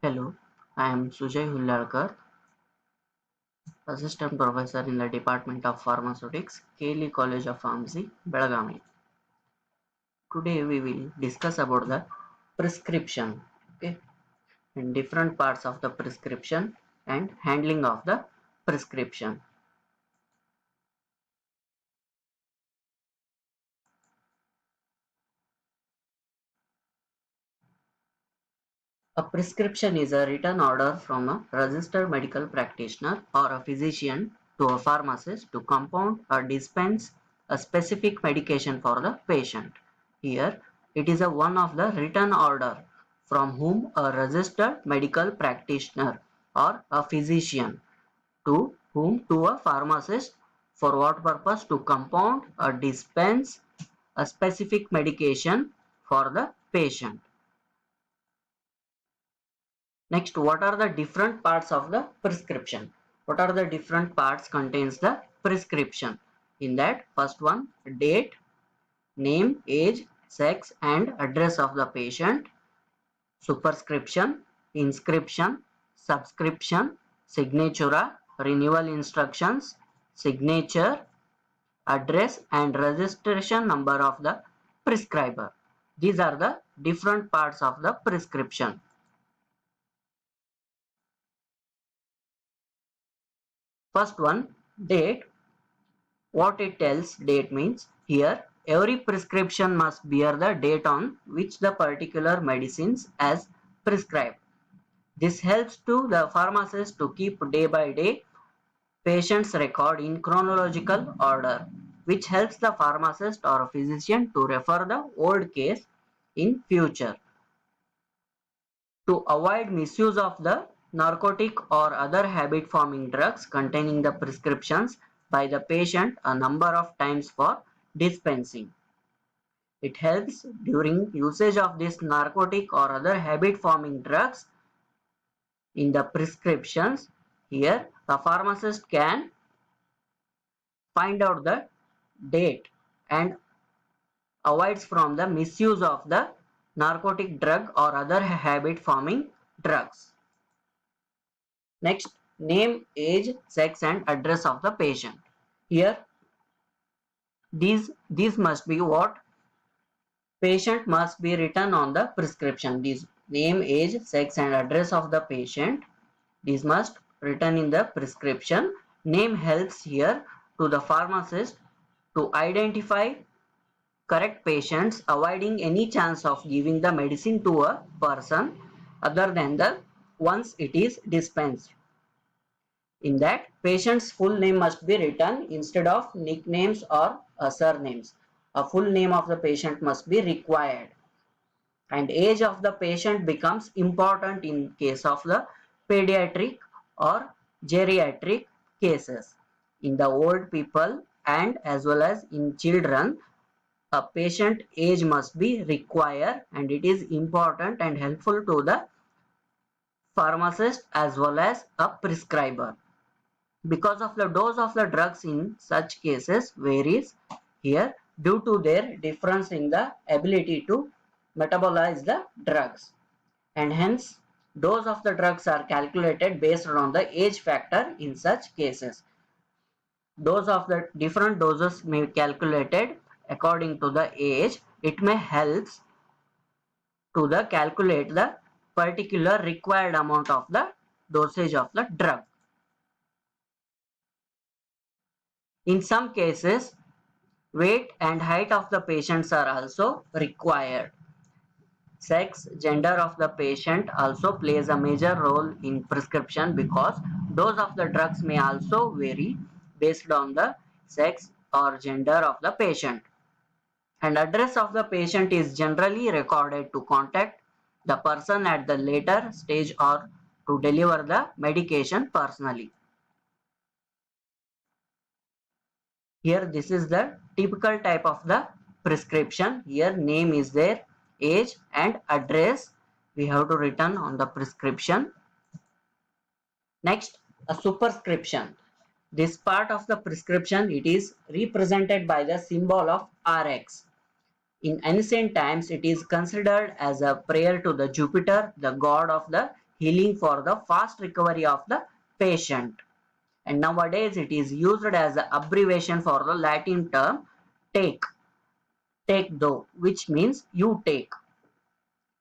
Hello, I am Sujay Hullarkar, Assistant Professor in the Department of Pharmaceutics, Kelly College of Pharmacy, Belagavi. Today we will discuss about the prescription, okay, and different parts of the prescription and handling of the prescription. A prescription is a written order from a registered medical practitioner or a physician to a pharmacist to compound or dispense a specific medication for the patient. Here, it is a one of the written order from whom a registered medical practitioner or a physician to a pharmacist for what purpose to compound or dispense a specific medication for the patient. Next, what are the different parts of the prescription? What are the different parts contains the prescription? In that, first one, date, name, age, sex and address of the patient, superscription, inscription, subscription, signatura, renewal instructions, signature, address and registration number of the prescriber. These are the different parts of the prescription. First one, date. What it tells, date means here every prescription must bear the date on which the particular medicines as prescribed. This helps to the pharmacist to keep day by day patient's record in chronological order, which helps the pharmacist or physician to refer the old case in future. To avoid misuse of the narcotic or other habit-forming drugs containing the prescriptions by the patient a number of times for dispensing. It helps during usage of this narcotic or other habit-forming drugs in the prescriptions. Here, the pharmacist can find out the date and avoids from the misuse of the narcotic drug or other habit-forming drugs. Next, name, age, sex and address of the patient. Here, these must be what patient must be written on the prescription. These name, age, sex and address of the patient. These must written in the prescription. Name helps here to the pharmacist to identify correct patients, avoiding any chance of giving the medicine to a person other than the once it is dispensed. In that, patient's full name must be written instead of nicknames or surnames. A full name of the patient must be required. And age of the patient becomes important in case of the pediatric or geriatric cases. In the old people and as well as in children, a patient age must be required and it is important and helpful to the pharmacist as well as a prescriber. Because of the dose of the drugs in such cases varies here due to their difference in the ability to metabolize the drugs, and hence dose of the drugs are calculated based on the age factor in such cases. Dose of the different doses may be calculated according to the age. It may helps to the calculate the particular required amount of the dosage of the drug. In some cases, weight and height of the patients are also required. Sex, gender of the patient also plays a major role in prescription because dose of the drugs may also vary based on the sex or gender of the patient. And address of the patient is generally recorded to contact the person at the later stage or to deliver the medication personally. Here this is the typical type of the prescription. Here name is there, age and address we have to written on the prescription. Next, a superscription. This part of the prescription, it is represented by the symbol of Rx. In ancient times, it is considered as a prayer to the Jupiter, the god of the healing for the fast recovery of the patient. And nowadays it is used as an abbreviation for the Latin term take, take thou, which means you take.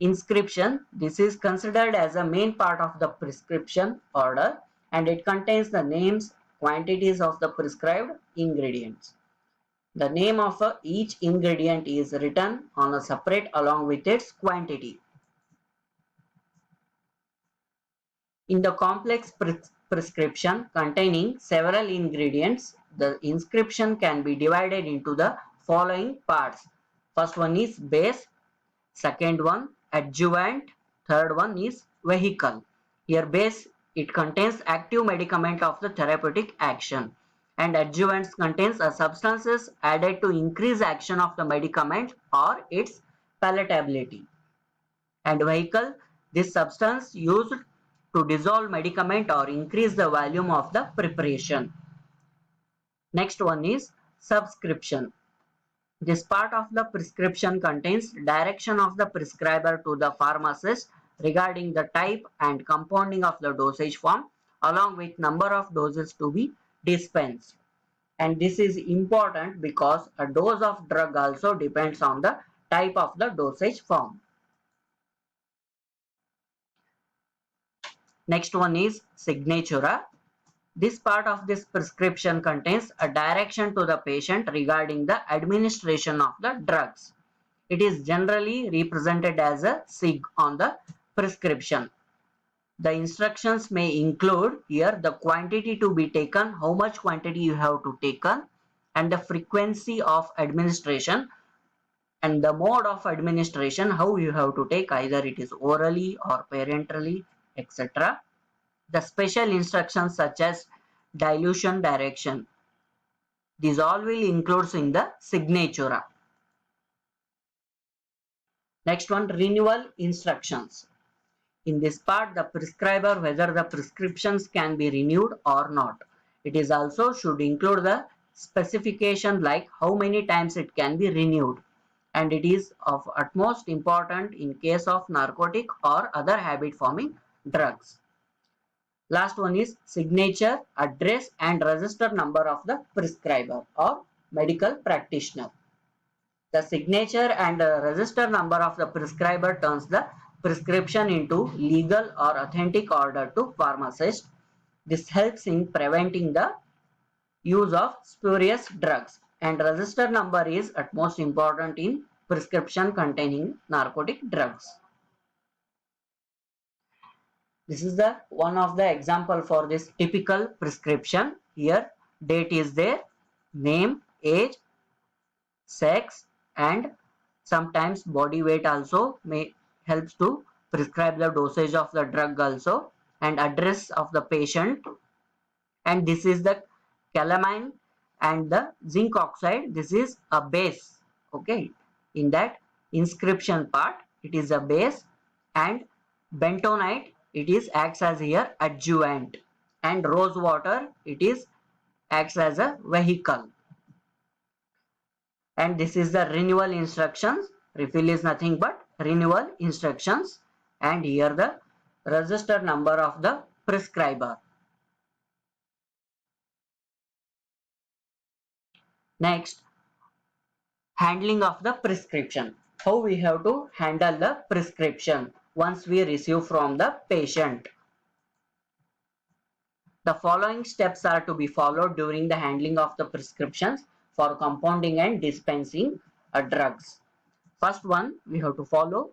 Inscription, this is considered as a main part of the prescription order and it contains the names, quantities of the prescribed ingredients. The name of each ingredient is written on a separate along with its quantity. In the complex prescription containing several ingredients, the inscription can be divided into the following parts. First one is base, second one adjuvant, third one is vehicle. Here base, it contains active medicament of the therapeutic action and adjuvants contains a substances added to increase action of the medicament or its palatability. And vehicle, this substance used to dissolve medicament or increase the volume of the preparation. Next one is subscription. This part of the prescription contains direction of the prescriber to the pharmacist regarding the type and compounding of the dosage form along with number of doses to be dispensed. And this is important because a dose of drug also depends on the type of the dosage form. Next one is signatura. This part of this prescription contains a direction to the patient regarding the administration of the drugs. It is generally represented as a sig on the prescription. The instructions may include here the quantity to be taken, how much quantity you have to taken, and the frequency of administration and the mode of administration, how you have to take, either it is orally or parenterally, etc. The special instructions such as dilution direction. These all will include in the signatura. Next one, renewal instructions. In this part, the prescriber whether the prescriptions can be renewed or not. It is also should include the specification like how many times it can be renewed. And it is of utmost important in case of narcotic or other habit forming drugs. Last one is signature, address and register number of the prescriber or medical practitioner. The signature and register number of the prescriber turns the prescription into legal or authentic order to pharmacist. This helps in preventing the use of spurious drugs and register number is at most important in prescription containing narcotic drugs. This is the one of the example for this typical prescription. Here date is there, name, age, sex and sometimes body weight also may helps to prescribe the dosage of the drug also, and address of the patient. And this is the calamine and the zinc oxide, this is a base. Okay, in that inscription part it is a base, and bentonite it is acts as here adjuvant, and rose water it is acts as a vehicle. And this is the renewal instructions. Refill is nothing but renewal instructions, and here the register number of the prescriber. Next, handling of the prescription. How we have to handle the prescription once we receive from the patient. The following steps are to be followed during the handling of the prescriptions for compounding and dispensing drugs. First one, we have to follow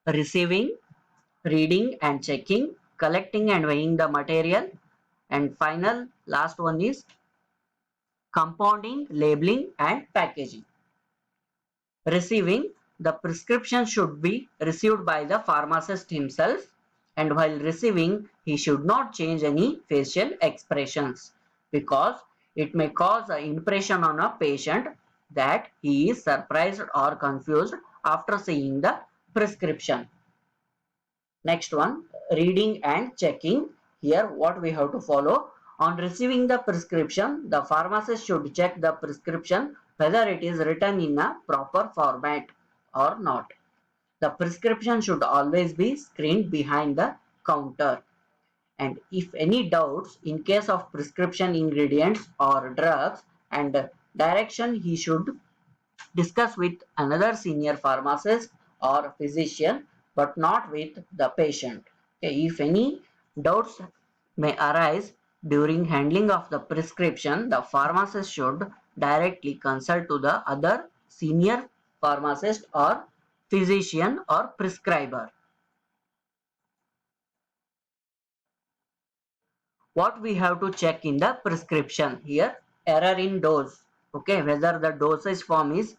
receiving, reading and checking, collecting and weighing the material, and final last one is compounding, labeling and packaging. Receiving, the prescription should be received by the pharmacist himself, and while receiving he should not change any facial expressions because it may cause an impression on a patient that he is surprised or confused after seeing the prescription. Next one, reading and checking. Here what we have to follow. On receiving the prescription, the pharmacist should check the prescription whether it is written in a proper format or not. The prescription should always be screened behind the counter. And if any doubts in case of prescription ingredients or drugs and direction, he should discuss with another senior pharmacist or physician, but not with the patient. Okay, if any doubts may arise during handling of the prescription, the pharmacist should directly consult to the other senior pharmacist or physician or prescriber. What we have to check in the prescription here? Error in dose. Okay, whether the dosage form is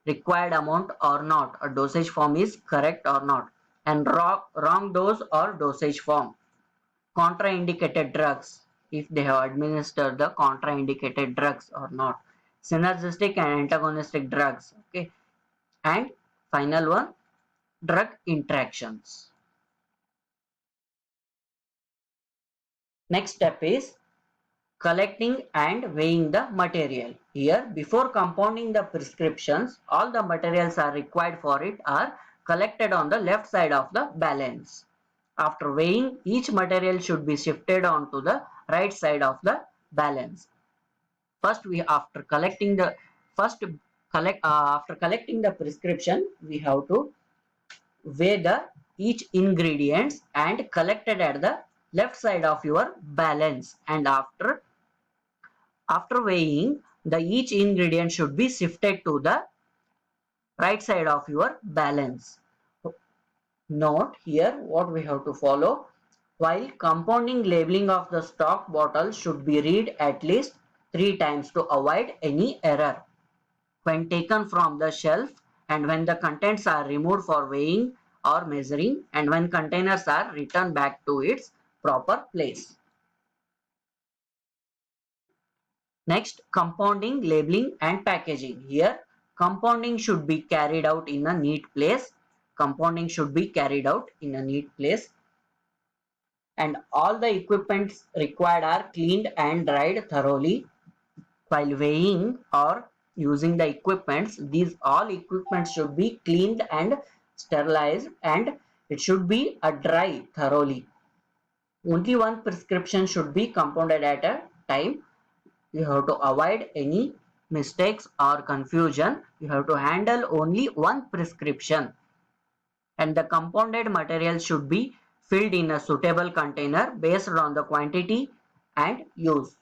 required amount or not, a dosage form is correct or not, and wrong dose or dosage form. Contraindicated drugs, if they have administered the contraindicated drugs or not. Synergistic and antagonistic drugs. Okay, and final one, drug interactions. Next step is collecting and weighing the material. Here, before compounding the prescriptions, all the materials are required for it are collected on the left side of the balance. After weighing, each material should be shifted onto the right side of the balance. First, after collecting the after collecting the prescription, we have to weigh the each ingredients and collected at the left side of your balance, and after weighing, the each ingredient should be shifted to the right side of your balance. Note here what we have to follow. While compounding, labeling of the stock bottle should be read at least 3 times to avoid any error. When taken from the shelf and when the contents are removed for weighing or measuring, and when containers are returned back to its proper place. Next, compounding, labeling and packaging. Here, compounding should be carried out in a neat place. Compounding should be carried out in a neat place. And all the equipments required are cleaned and dried thoroughly. While weighing or using the equipments, these all equipments should be cleaned and sterilized, and it should be dry thoroughly. Only one prescription should be compounded at a time. You have to avoid any mistakes or confusion. You have to handle only one prescription, and the compounded material should be filled in a suitable container based on the quantity and use,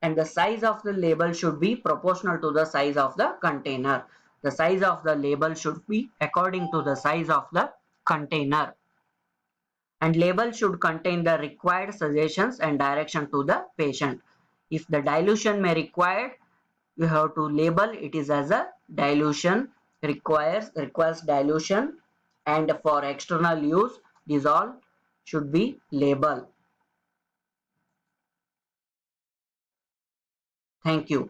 and the size of the label should be proportional to the size of the container. The size of the label should be according to the size of the container, and label should contain the required suggestions and direction to the patient. If the dilution may required, you have to label it is as a dilution, requires dilution, and for external use, these all should be labeled. Thank you.